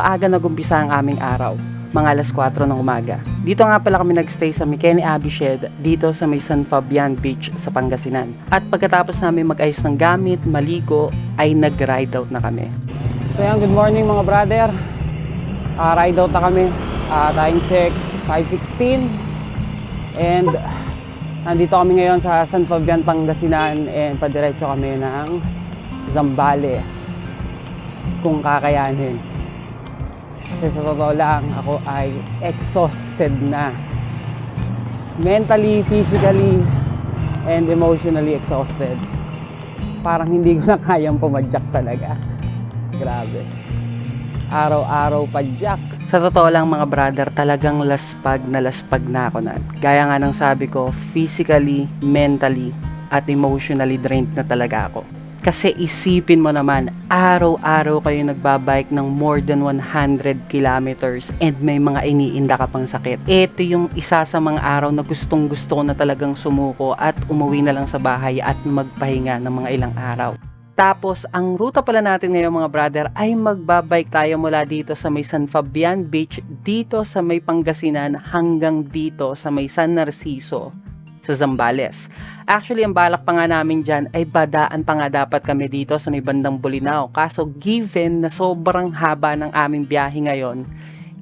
maaga nagumpisa ang aming araw, mga alas 4 ng umaga. Dito nga pala kami nagstay sa McKenny Abbey Shed, dito sa may San Fabian Beach sa Pangasinan. At pagkatapos namin mag-ayos ng gamit, maligo, ay nag-ride out na kami. So yan, good morning mga brother. Ride out na kami. Time check 5:16. And nandito kami ngayon sa San Fabian, Pangasinan, and padiretso kami ng Zambales kung kakayanin. Kasi sa totoo lang, ako ay exhausted na. Mentally, physically, and emotionally exhausted. Parang hindi ko na kayang pumadyak talaga. Grabe. Araw-araw padyak. Sa totoo lang mga brother, talagang laspag na ako na. Gaya nga ng sabi ko, physically, mentally, at emotionally drained na talaga ako. Kasi isipin mo naman, araw-araw kayo nagbabike ng more than 100 kilometers and may mga iniinda ka pang sakit. Ito yung isa sa mga araw na gustong-gusto ko na talagang sumuko at umuwi na lang sa bahay at magpahinga ng mga ilang araw. Tapos, ang ruta pala natin ngayon mga brother ay magbabike tayo mula dito sa may San Fabian Beach, dito sa may Pangasinan hanggang dito sa may San Narciso sa Zambales. Actually, ang balak pa nga namin dyan ay badaan pa nga dapat kami dito sa may bandang Bolinao. Kaso given na sobrang haba ng aming biyahe ngayon,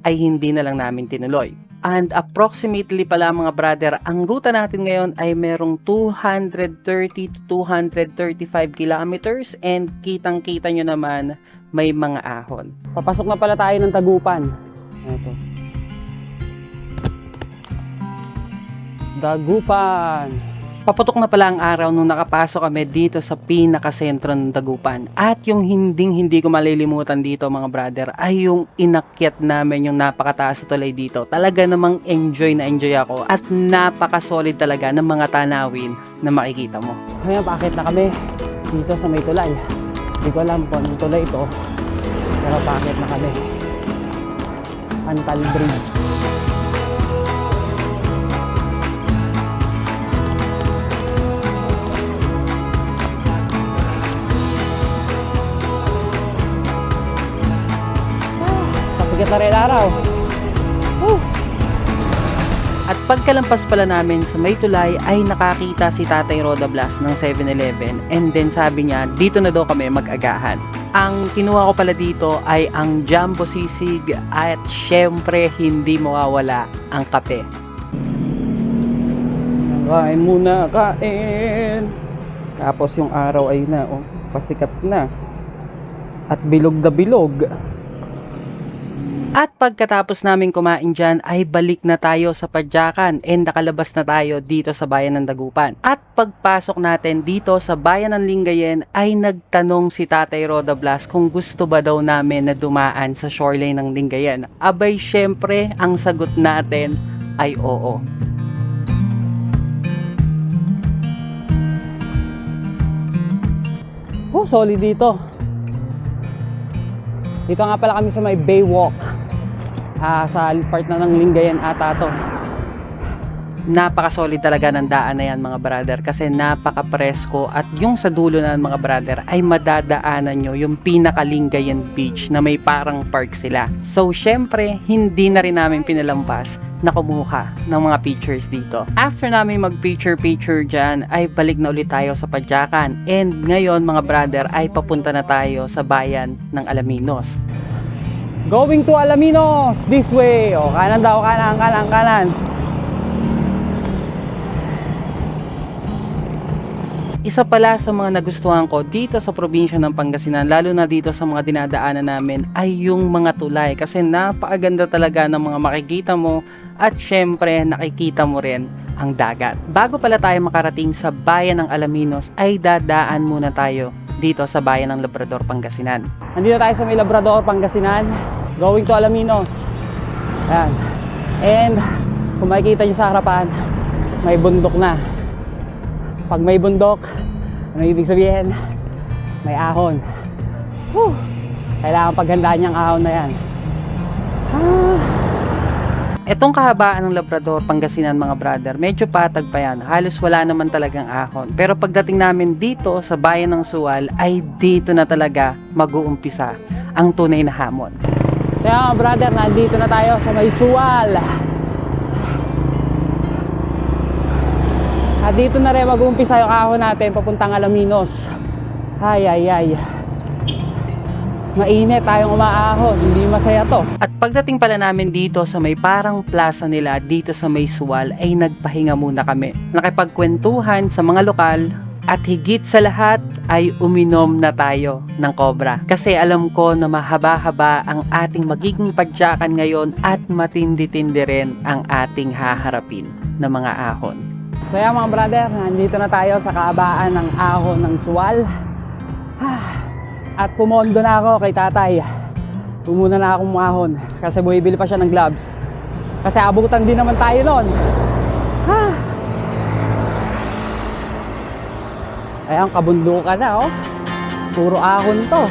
ay hindi na lang namin tinuloy. And approximately pala mga brother, ang ruta natin ngayon ay merong 230 to 235 kilometers and kitang-kita nyo naman may mga ahon. Papasok na pala tayo ng Dagupan. Ito. Dagupan. Paputok na pala ang araw nung nakapasok kami dito sa pinakasentro ng Dagupan. At yung hindi ko malilimutan dito mga brother ay yung inakyat namin yung napakataas na tulay dito. Talaga namang enjoy na enjoy ako at napaka-solid talaga ng mga tanawin na makikita mo. Ngayon, paakit na kami dito sa may tulay. Hindi ko alam kung anong tulay ito, pero paakit na kami. Antal Bridge. Na rin araw. At pagkalampas pala namin sa may tulay ay nakakita si Tatay Roda Blas ng 7-Eleven and then sabi niya dito na daw kami mag-agahan. Ang kinuha ko pala dito ay ang Jumbo Sisig at syempre hindi mawawala ang kape. Kain muna, kain. Tapos yung araw ay na pasikat na at bilog na bilog. At pagkatapos namin kumain dyan ay balik na tayo sa Padyakan and nakalabas na tayo dito sa bayan ng Dagupan. At pagpasok natin dito sa bayan ng Lingayen ay nagtanong si Tatay Roda Blas kung gusto ba daw namin na dumaan sa shoreline ng Lingayen. Abay syempre ang sagot natin ay oo. Oh, solid dito. Dito nga pala kami sa may Baywalk. Sa part na ng Lingayen ata to. Napaka-solid talaga ng daan na yan mga brother kasi napaka-presko at yung sa dulo na mga brother ay madadaanan nyo yung pinaka-Lingayen Beach na may parang park sila. So syempre hindi na rin namin pinalampas na kumuha ng mga pictures dito. After namin mag-picture dyan ay balik na ulit tayo sa Padyakan and ngayon mga brother ay papunta na tayo sa bayan ng Alaminos. Going to Alaminos this way. O, kanan daw, kanan. Isa pala sa mga nagustuhan ko dito sa probinsya ng Pangasinan, lalo na dito sa mga dinadaanan namin, ay yung mga tulay. Kasi napakaganda talaga ng mga makikita mo at syempre nakikita mo rin ang dagat. Bago pala tayo makarating sa bayan ng Alaminos, ay dadaan muna tayo dito sa bayan ng Labrador, Pangasinan. Nandito tayo sa may Labrador, Pangasinan, going to Alaminos. Ayan. And kung makikita nyo sa harapan, may bundok na. Pag may bundok, ano ibig sabihin? May ahon. Whew! Kailangan paghandaan niyang ahon na yan. Etong kahabaan ng Labrador, Pangasinan mga brother, medyo patag pa yan. Halos wala naman talagang ahon. Pero pagdating namin dito sa bayan ng Sual, ay dito na talaga mag-uumpisa ang tunay na hamon. Kaya brother, nandito na tayo sa may Suwal. At dito na rin mag-uumpisa yung ahon natin papuntang Alaminos. Ay ay ay, mainit tayong umaahon, hindi masaya to. At pagdating pala namin dito sa may parang plaza nila dito sa may Suwal ay nagpahinga muna kami. Nakipagkwentuhan sa mga lokal. At higit sa lahat ay uminom na tayo ng Cobra. Kasi alam ko na mahaba-haba ang ating magiging padyakan ngayon at matindi-tindi rin ang ating haharapin na mga ahon. So yan mga brother, nandito na tayo sa kaabaan ng ahon ng Suwal. At pumondo na ako kay tatay. Pumuna na akong ahon kasi bumibili pa siya ng gloves. Kasi abutan din naman tayo nun. Ayan, kabundukan na oh. Puro ahon to.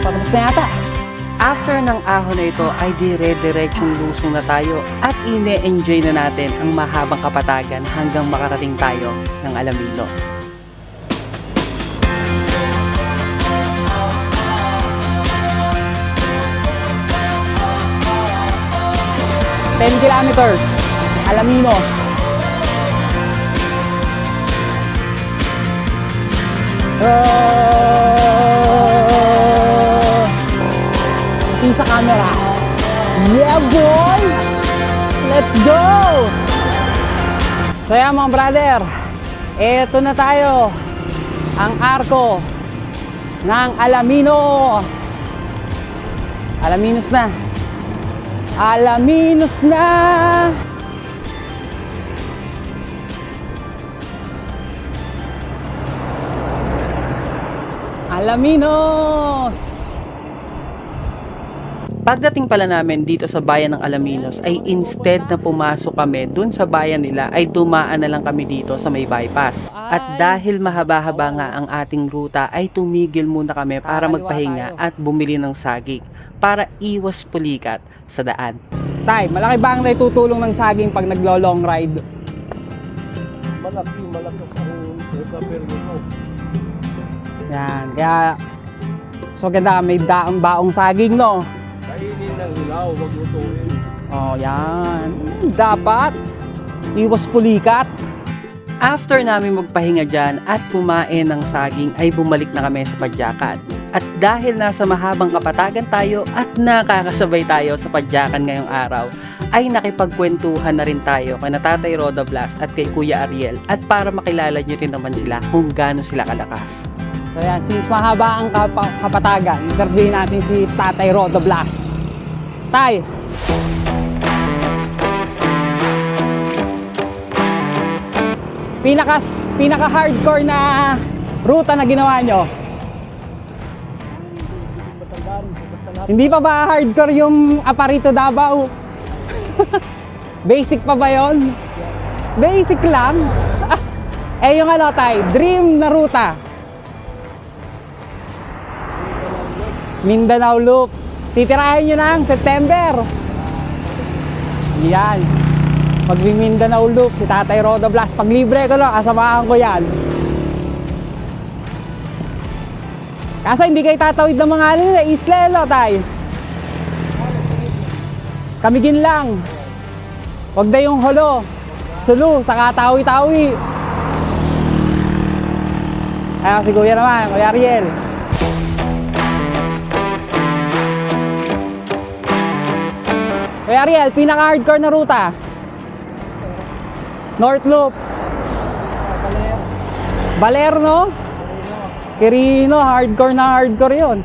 Patapos na yata. After ng ahon na ito ay dire-diretsong lusong na tayo at ine-enjoy na natin ang mahabang kapatagan hanggang makarating tayo ng Alaminos. 10 kilometers, Alaminos. Sa camera. Yeah boy! Let's go! So yan mga brother, eto na tayo, ang arko ng Alaminos. Alaminos na. Alaminos na! Alaminos! Pagdating pala namin dito sa bayan ng Alaminos ay instead na pumasok kami dun sa bayan nila ay dumaan na lang kami dito sa may bypass. At dahil mahaba-haba nga ang ating ruta ay tumigil muna kami para magpahinga at bumili ng saging para iwas pulikat sa daan. Tay, malaki ba ang naitutulong ng saging pag naglo-long ride? Malaki ang mo. Yan, kaya so ganda may baong saging no? Kainin ng hilaw, wag lutuin. Oh, yan. Dapat iwas pulikat. After namin magpahinga dyan at kumain ng saging ay bumalik na kami sa padyakan. At dahil nasa mahabang kapatagan tayo at nakakasabay tayo sa padyakan ngayong araw, ay nakipagkwentuhan na rin tayo kay Tatay Roda Blas at kay Kuya Ariel at para makilala nyo rin naman sila kung gaano sila kalakas. So yan, since mahaba ang kapatagan, interviewin natin si Tatay Roda Blas. Tay! Pinaka-hardcore na ruta na ginawa nyo? Hindi pa ba hardcore yung Aparito Davao? Basic pa ba yon? Basic lang? Eh yung ano tay, dream na ruta? Mindanao Loop. Titirahin nyo na ang September. Yan. Mag-Mindanao Loop si Tatay Roda Blas. Pag libre ko lang, asamahan ko yan. Kaso hindi kayo tatawid ng mga isla, tay. Kamigin lang. Huwag na yung Holo, Sulu, saka Tawi-Tawi. Ayun si Kuya naman, Kuya Ariel. Kuya Ariel, pinaka-hardcore na ruta? North Loop. Baler, no? Quirino, hardcore na hardcore yun.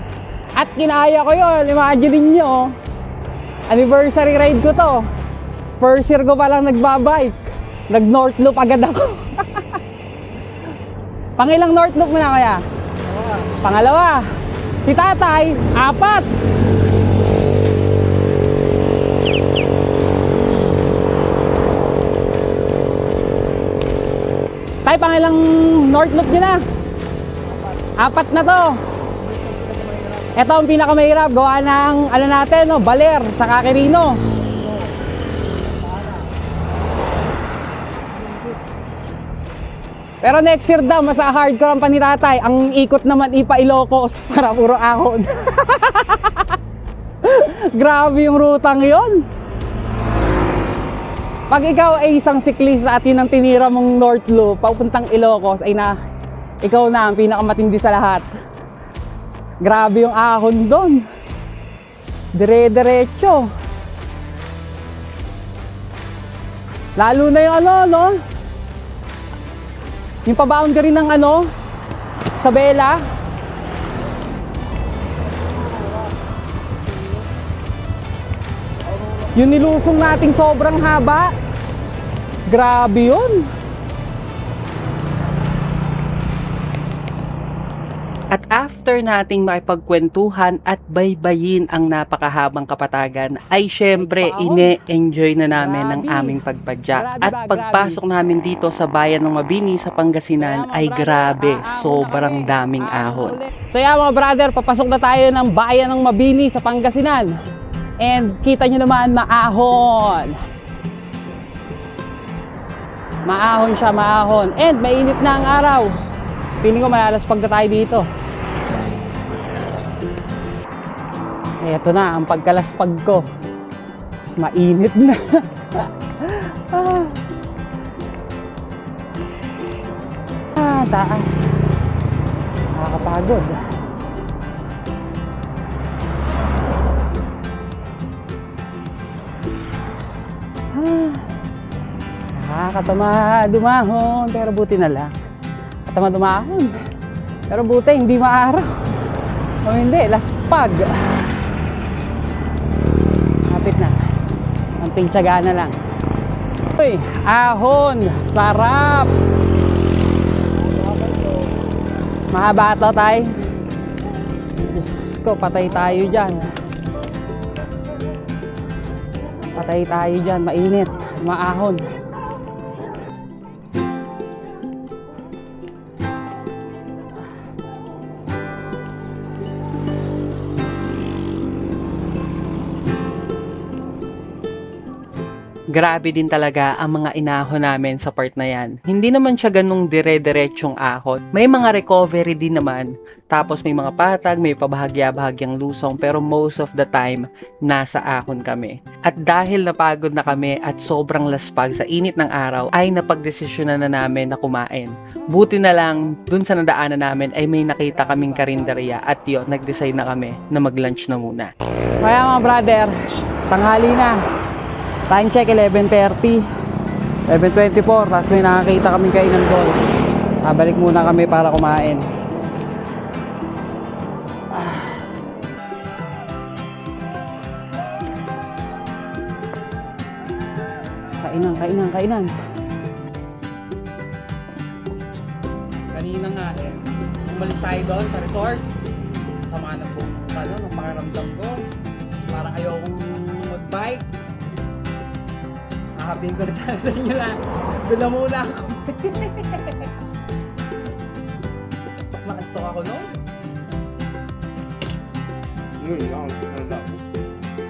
At kinaya ko yun, imagine nyo. Anniversary ride ko to. First year ko palang nagbabike. Nag-North Loop agad ako. Pangilang North Loop mo na kaya? Pangalawa. Si tatay, 4. Tay, pangilang North Loop nyo na? 4 na to. Ito ang pinakamahirap, gawa ng ano natin, no, baler sa kakirino. Pero next year daw, mas hardcore ang panitatay. Ang ikot naman ipa Ilocos para puro ahon. Grabe yung rutang yon. Pag ikaw ay isang siklista at yun ang tinira mong North Loop, papuntang Ilocos, ay ikaw na ang pinakamatindi sa lahat. Grabe yung ahon doon. Dire-diretso. Lalo na yung ano, no? Yung pa-boundary ng ano, sa Bella. Yung nilusong nating sobrang haba. Grabe yun. At after nating makipagkwentuhan at baybayin ang napakahabang kapatagan, ay syempre ine-enjoy na namin ang aming pagpadyak. At pagpasok namin dito sa bayan ng Mabini sa Pangasinan ay grabe, sobrang daming ahon. So yeah mga brother, papasok na tayo ng bayan ng Mabini sa Pangasinan. And kita nyo naman, maahon. Maahon siya, maahon. And mainit na ang araw. Feeling ko malalaspag na tayo dito. Eto na ang pagkalaspag ko. Mainit na. Taas. Nakakapagod. Nakakatama dumahon, pero buti na lang. Katama dumahon, pero buti hindi maaraw. O hindi, laspag. Kapit na. Konting tiyaga na lang. Uy, ahon, sarap. Mahaba ito tayo. Diyos ko, patay tayo dyan. Patay tayo dyan, mainit, maahon. Grabe din talaga ang mga inahon namin sa part na yan. Hindi naman siya ganung dire-diretsyong ahon. May mga recovery din naman. Tapos may mga patag, may pabahagya-bahagyang lusong. Pero most of the time, nasa ahon kami. At dahil napagod na kami at sobrang laspag sa init ng araw, ay napagdesisyonan na namin na kumain. Buti na lang, dun sa nadaanan namin ay may nakita kaming karinderya. At yun, nag-decide na kami na mag-lunch na muna. Kaya mga brother, tanghali na. Time check 11:30, 11:24, tapos may nakakita kaming kainan doon. Balik muna kami para kumain. Kainan. Kanina nga umalis tayo doon sa resort. Sama na po, ng pakiramdam ko. Parang ayokong mag-bike. Sabihin ko rin sa inyo na, doon na muna ako. Makantok ako, no?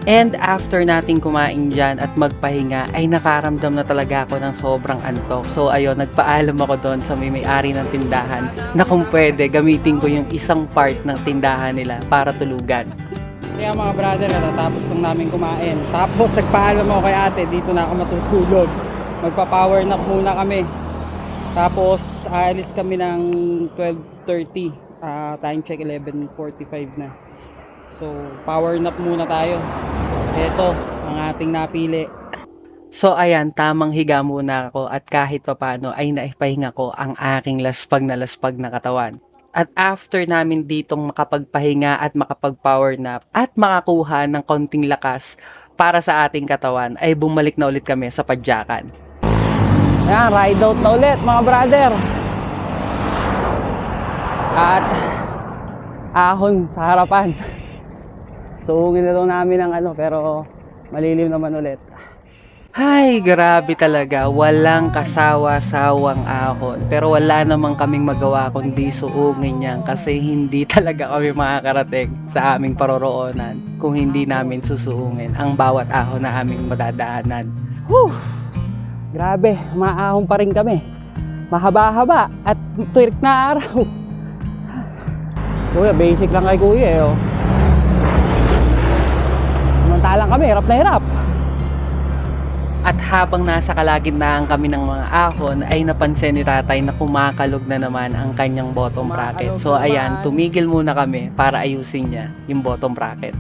And after nating kumain dyan at magpahinga, ay nakaramdam na talaga ako ng sobrang antok. So ayun, nagpaalam ako doon sa may-ari ng tindahan na kung pwede, gamitin ko yung isang part ng tindahan nila para tulugan. Kaya mga brother, natatapos lang namin kumain. Tapos nagpaalam ako kay ate, dito na ako matutulog. Magpa-power nap muna kami. Tapos aalis kami ng 12:30. Time check 11:45 na. So power nap muna tayo. Ito ang ating napili. So ayan, tamang higa muna ako at kahit papano ay naipahinga ko ang aking laspag na katawan. At after namin ditong makapagpahinga at makapag-power nap at makakuha ng konting lakas para sa ating katawan, ay bumalik na ulit kami sa padyakan. Ayan, ride out na ulit mga brother. At ahon sa harapan. Suungin na daw namin ang pero malilim naman ulit. Ay, grabe talaga. Walang kasawa-sawang ahon. Pero wala namang kaming magawa kundi suungin yan kasi hindi talaga kami makakarating sa aming paroroonan kung hindi namin susuungin ang bawat ahon na aming madadaanan. Whew! Grabe, maahon pa rin kami. Mahaba-haba at tuwirk na araw. Kuya, basic lang kay kuya eh. Oh. Samantalang kami, hirap na hirap. At habang nasa kalagitnaan kami ng mga ahon ay napansin ni tatay na kumakalog na naman ang kanyang bottom bracket. So ayan, tumigil muna kami para ayusin niya yung bottom bracket.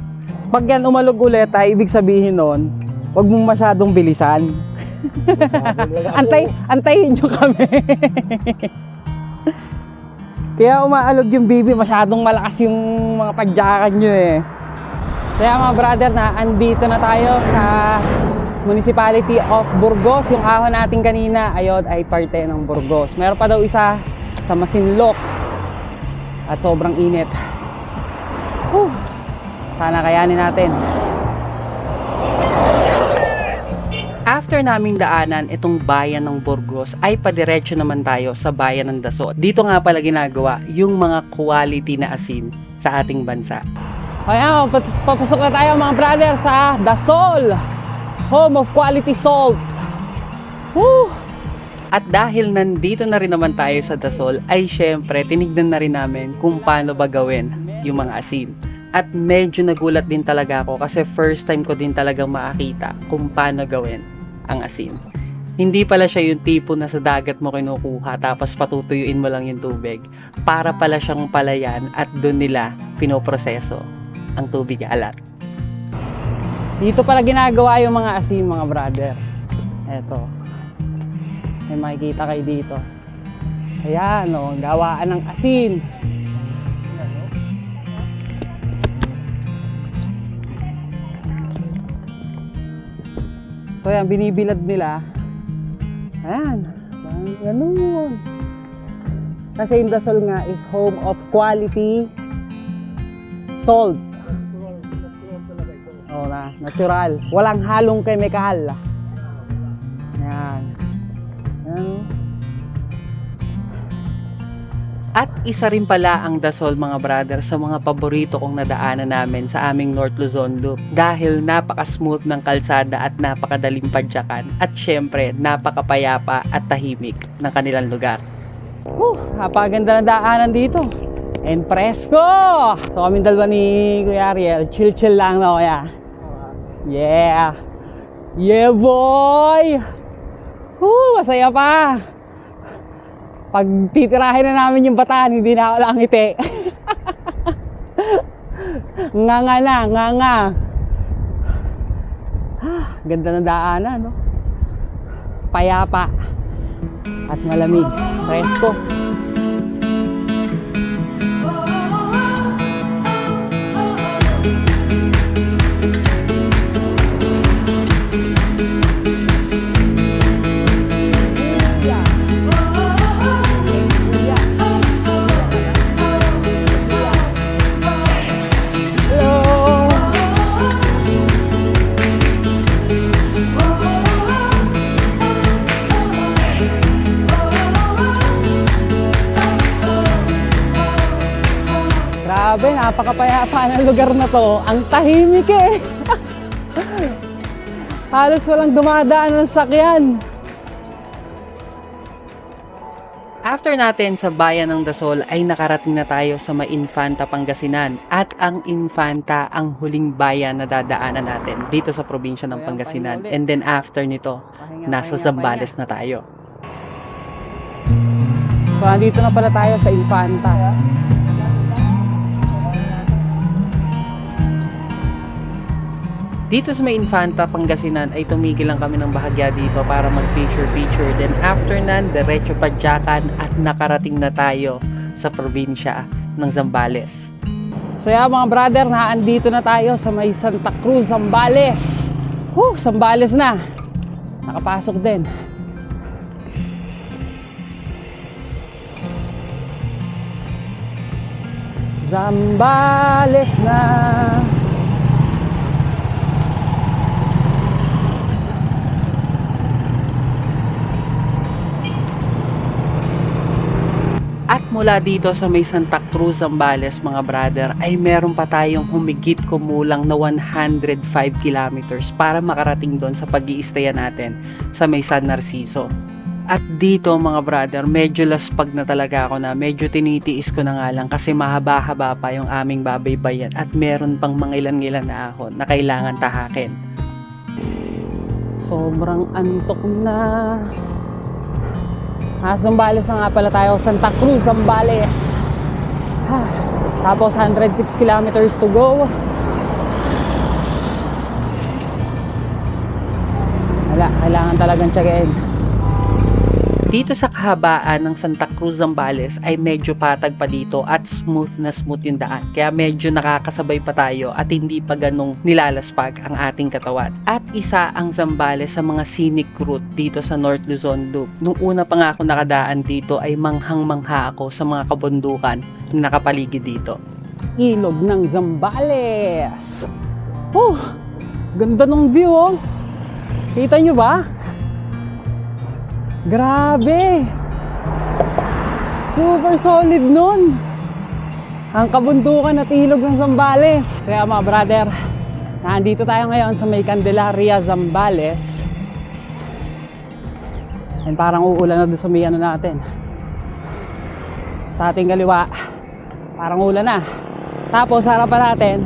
Pag yan umalog ulit ay ibig sabihin nun, huwag mong masyadong bilisan. Antayin nyo kami. Kaya umaalog yung bibi, masyadong malakas yung mga padyakan nyo eh. So yan mga brother, na andito na tayo sa Municipality of Burgos. Yung ahon natin kanina ayun ay parte ng Burgos. Meron pa daw isa sa Masinloc at sobrang init. Sana kayanin natin. After naming daanan itong bayan ng Burgos ay padiretso naman tayo sa bayan ng Dasol. Dito nga pala ginagawa yung mga quality na asin sa ating bansa. Ayan, papasok na tayo mga brother sa Dasol, home of quality salt. Woo! At dahil nandito na rin naman tayo sa Dasol, ay syempre tinignan na rin namin kung paano ba gawin yung mga asin. At medyo nagulat din talaga ako kasi first time ko din talagang makakita kung paano gawin ang asin. Hindi pala siya yung tipo na sa dagat mo kinukuha tapos patutuyuin mo lang yung tubig. Para pala siyang palayan at doon nila pinoproseso ang tubig alat. Dito pala ginagawa yung mga asin mga brother. Eto. May makikita kayo dito. Ayan o, gawaan ng asin. So yan, binibilad nila. Ayan. Ganun. Kasi yung Dasol nga is home of quality salt. Natural. Walang halong chemical. Yan. Yan. At isa rin pala ang Dasol mga brother sa mga paborito kong nadaanan namin sa aming North Luzon Loop dahil napaka-smooth ng kalsada at napakadaling padyakan at syempre napakapayapa at tahimik ng kanilang lugar. Napakaganda na daanan dito. And presko! So kaming dalawa ni Kuya Ariel, chill lang na kaya. Yeah! Yeah boy! Masaya pa! Pag titirahin na namin yung bataan, hindi na ako lang ngiti. Nga. Ganda ng daanan, no? Payapa. At malamig. Presko. Grabe, napakapayapa ng lugar na to. Ang tahimik eh. Halos walang dumadaan ng sakyan. After natin sa bayan ng Dasol ay nakarating na tayo sa Infanta, Pangasinan. At ang Infanta ang huling bayan na dadaanan natin dito sa probinsya ng Pangasinan. And then after nito, nasa Zambales na tayo. So nandito na pala tayo sa Infanta. Dito sa Infanta, Pangasinan ay tumigil lang kami ng bahagya dito para mag-picture. Then after nan, diretso padyakan at nakarating na tayo sa probinsya ng Zambales. So yeah mga brother, naandito na tayo sa may Santa Cruz, Zambales. Zambales na. Nakapasok din. Zambales na. mula dito sa may Santa Cruz, Zambales mga brother, ay meron pa tayong humigit kumulang na 105 kilometers para makarating doon sa pag-iistayan natin sa may San Narciso. At dito mga brother, medyo laspag na talaga ako na, medyo tinitiis ko na nga lang kasi mahaba-haba pa yung aming babaybayan at meron pang mga ilan-ilan na ahon na kailangan tahakin. Sobrang antok na. Zambales na nga pala tayo, Santa Cruz, Zambales. Tapos 106 kilometers to go. Wala, kailangan talagang tiyagain. Dito sa kahabaan ng Santa Cruz, Zambales ay medyo patag pa dito at smooth na smooth yung daan. Kaya medyo nakakasabay pa tayo at hindi pa ganong nilalaspag ang ating katawan. At isa ang Zambales sa mga scenic route dito sa North Luzon Loop. Nung una pa nga ako nakadaan dito ay manghang-mangha ako sa mga kabundukan na nakapaligid dito. Ilog ng Zambales! Ganda ng view oh! Kita nyo ba? Grabe! Super solid nun! Ang kabundukan at ilog ng Zambales. Kaya mga brother, nandito tayo ngayon sa may Candelaria, Zambales. And parang uulan na doon sa may ano natin. Sa ating kaliwa, parang ulan na. Tapos harapan natin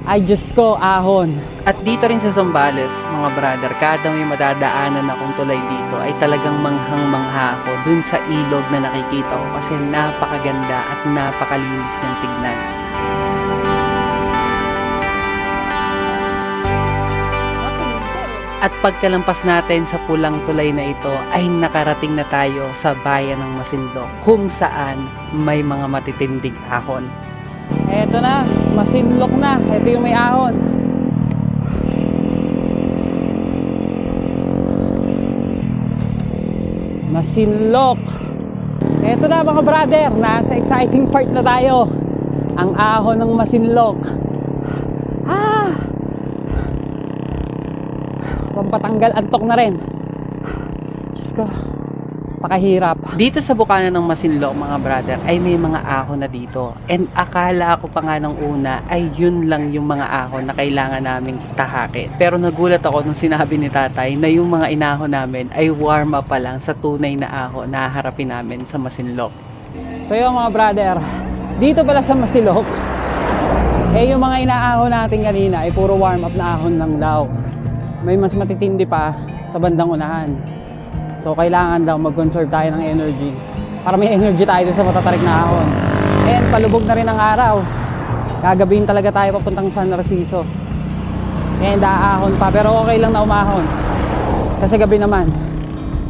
ay Diyos ko, ahon. At dito rin sa Zambales, mga brother, kada may madadaanan akong tulay dito ay talagang manghang-mangha ako dun sa ilog na nakikita ko kasi napakaganda at napakalinis niyang tignan. At pagkalampas natin sa pulang tulay na ito ay nakarating na tayo sa bayan ng Masinloc kung saan may mga matitinding ahon. Eto na, Masinloc na. Ito yung may ahon. Masinloc. Eto na mga brother, nasa exciting part na tayo. Ang ahon ng Masinloc. Pampatanggal antok na rin. Diyos ko, pakahirap. Dito sa bukana ng Masinloc mga brother ay may mga ahon na dito. And akala ko pa nga nung una ay yun lang yung mga ahon na kailangan naming tahakin. Pero nagulat ako nung sinabi ni tatay na yung mga inahon namin ay warm up pa lang sa tunay na ahon na haharapin namin sa Masinloc. So yun mga brother, dito pala sa Masinloc, yung mga inaahon natin kanina ay puro warm up na ahon lang daw. May mas matitindi pa sa bandang unahan. So kailangan daw mag-conserve tayo ng energy para may energy tayo sa matatarik na ahon. And palubog na rin ang araw. Gagabihin talaga tayo papuntang San Narciso. And aahon pa, pero okay lang na umahon kasi gabi naman.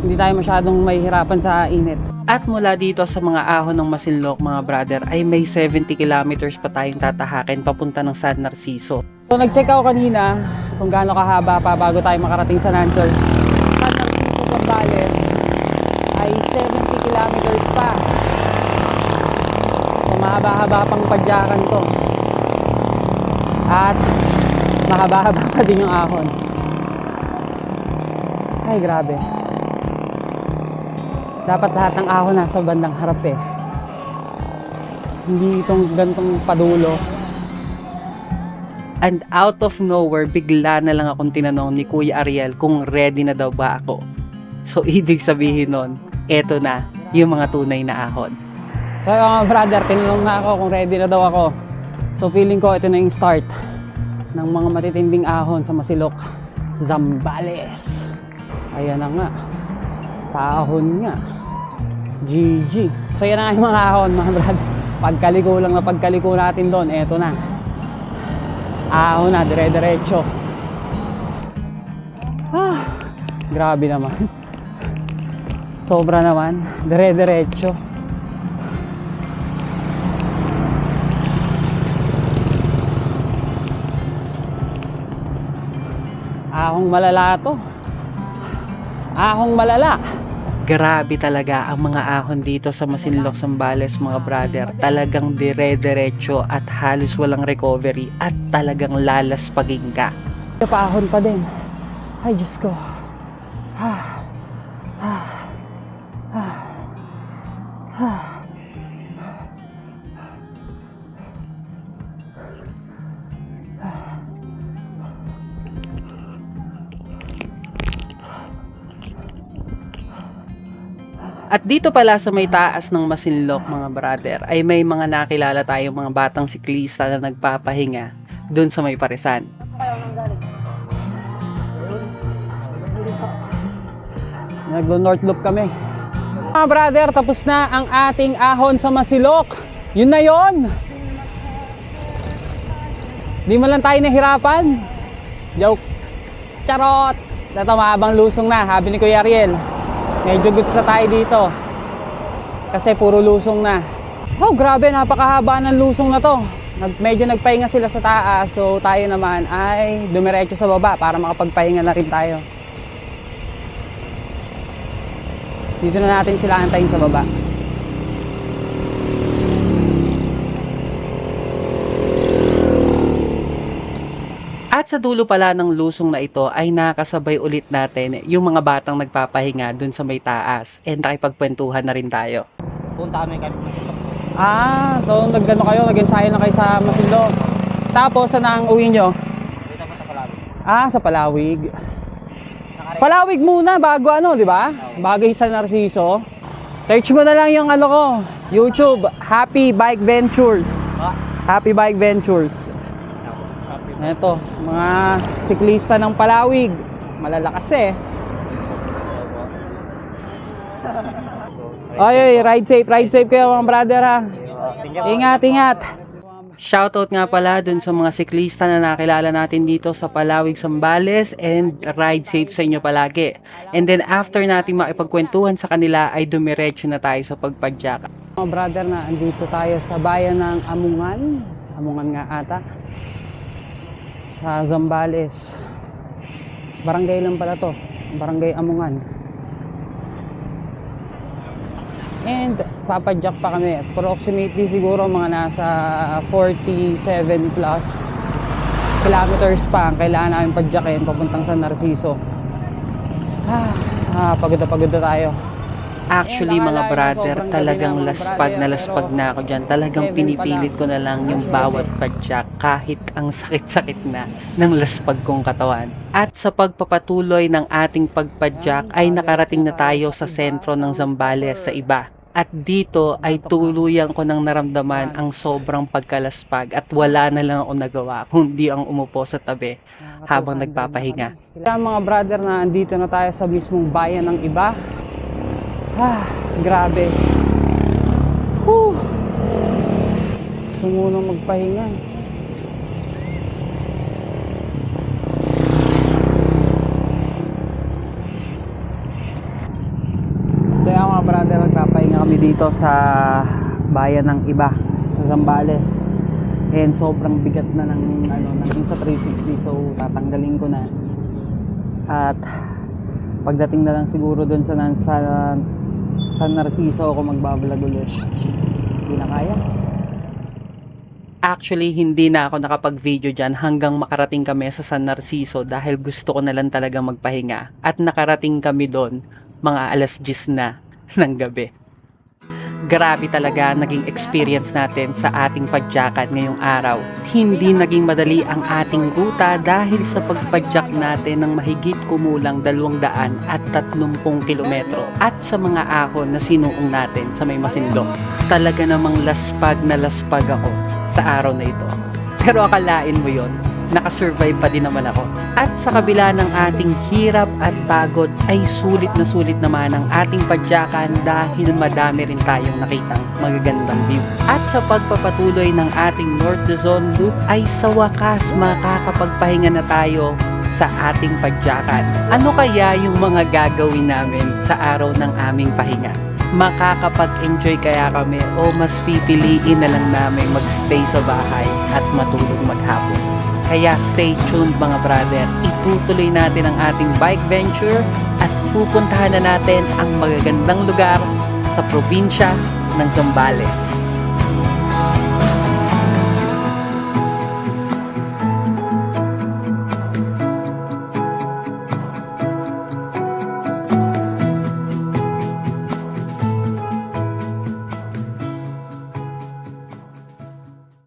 Hindi tayo masyadong mahihirapan sa init. At mula dito sa mga ahon ng Masinloc mga brother ay may 70 kilometers pa tayong tatahakin papunta ng San Narciso. So nag-check ako kanina kung gaano kahaba pa bago tayo makarating sa Nancer. San Narciso, Zambales ay 70 kilometers pa. So mahaba-haba pang padyakan to. At mahaba-haba pa din yung ahon. Ay grabe. Dapat lahat ng ahon nasa bandang harap eh. Hindi itong gantong padulo. And out of nowhere, bigla na lang akong tinanong ni Kuya Ariel kung ready na daw ba ako. So ibig sabihin nun, eto na yung mga tunay na ahon. So mga brother, tinanong na ako kung ready na daw ako. So feeling ko ito na yung start ng mga matitinding ahon sa Masinloc, Zambales. Ayan na nga, paahon nga. GG. So yan na yung mga ahon mga brother. Pagkaliko lang na pagkaliko natin doon, eto na. Ahon na, dire-diretso. Grabe naman. Sobra naman, dire-diretso. Ahong malala to. Ahong malala. Grabe talaga ang mga ahon dito sa Masinloc, Zambales mga brother. Talagang dire-diretso at halos walang recovery at talagang lalaspagin ka. Paahon pa din. Ay Diyos ko. At dito pala sa may taas ng Masinloc mga brother ay may mga nakilala tayong mga batang siklista na nagpapahinga dun sa may Parisan. Nag-north loop kami. Mga brother, tapos na ang ating ahon sa Masinloc. Yun na yun. Di man lang tayo nahirapan. Joke. Charot. Ito mahabang lusong na, sabi ni Kuya Ariel. Medyo goods na tayo dito. Kasi puro lusong na. Oh, grabe, napakahaba ng lusong na to. Medyo nagpahinga sila sa taas. So tayo naman ay dumiretso sa baba para makapagpahinga na rin tayo. Dito na natin sila antayin sa baba. At sa dulo pala ng lusong na ito ay nakasabay ulit natin yung mga batang nagpapahinga dun sa may taas and nakipagkwentuhan na rin tayo. Punta kami kami. So nagano kayo, nag-ensayo na kayo sa Masinloc. Tapos saan ang uwi nyo? Dito pa sa Palawig. Sa Palawig. Palawig muna bago di ba? Bago yung San Narciso. Search mo na lang yung ko, YouTube, Happy Bike Ventures. Happy Bike Ventures. Ito, mga siklista ng Palawig. Malalakas Oy, ride safe kayo mga brother ha. Ingat. Shoutout nga pala dun sa mga siklista na nakilala natin dito sa Palawig, Zambales, and ride safe sa inyo palagi. And then after natin makipagkwentuhan sa kanila ay dumiretso na tayo sa pagpadyak. Mga brother, na andito tayo sa bayan ng Amungan nga ata, sa Zambales. Barangay lang pala to, Barangay Amungan. And papadyak pa kami, approximately siguro mga nasa 47 plus kilometers pa ang kailangan namin padyakin papuntang San Narciso. Pagod na tayo. Actually mga brother, talagang laspag na ako dyan. Talagang pinipilit ko na lang yung bawat padyak kahit ang sakit-sakit na ng laspag kong katawan. At sa pagpapatuloy ng ating pagpadyak ay nakarating na tayo sa sentro ng Zambales sa iba. At dito ay tuluyan ko nang naramdaman ang sobrang pagkalaspag at wala na lang ako nagawa kundi ang umupo sa tabi habang nagpapahinga. Kaya mga brother, na andito na tayo sa mismong bayan ng iba. Grabe. Gusto mo nang magpahinga. Kaya mga brother, nagpapahinga kami dito sa bayan ng iba, sa Zambales. And sobrang bigat na ng Insa 360, so tatanggalin ko na. At pagdating na lang siguro dun sa San Narciso ako magbablog ulit. Hindi na kaya. Actually, hindi na ako nakapag-video dyan hanggang makarating kami sa San Narciso dahil gusto ko na lang talaga magpahinga. At nakarating kami doon mga alas 10 na ng gabi. Grabe talaga naging experience natin sa ating padyakan ngayong araw. Hindi naging madali ang ating ruta dahil sa pagpadyak natin ng mahigit kumulang 230 kilometro at sa mga ahon na sinuong natin sa may Masinloc. Talaga namang laspag na laspag ako sa araw na ito. Pero akalain mo yon, nakasurvive pa din naman ako. At sa kabila ng ating hirap at pagod ay sulit na sulit naman ang ating padyakan dahil madami rin tayong nakitang magagandang view. At sa pagpapatuloy ng ating North Luzon Loop ay sa wakas makakapagpahinga na tayo sa ating padyakan. Ano kaya yung mga gagawin namin sa araw ng aming pahinga? Makakapag-enjoy kaya kami o mas pipiliin na lang namin magstay sa bahay at matulog maghapon? Kaya stay tuned mga brother, itutuloy natin ang ating bike venture at pupuntahan na natin ang magagandang lugar sa probinsya ng Zambales.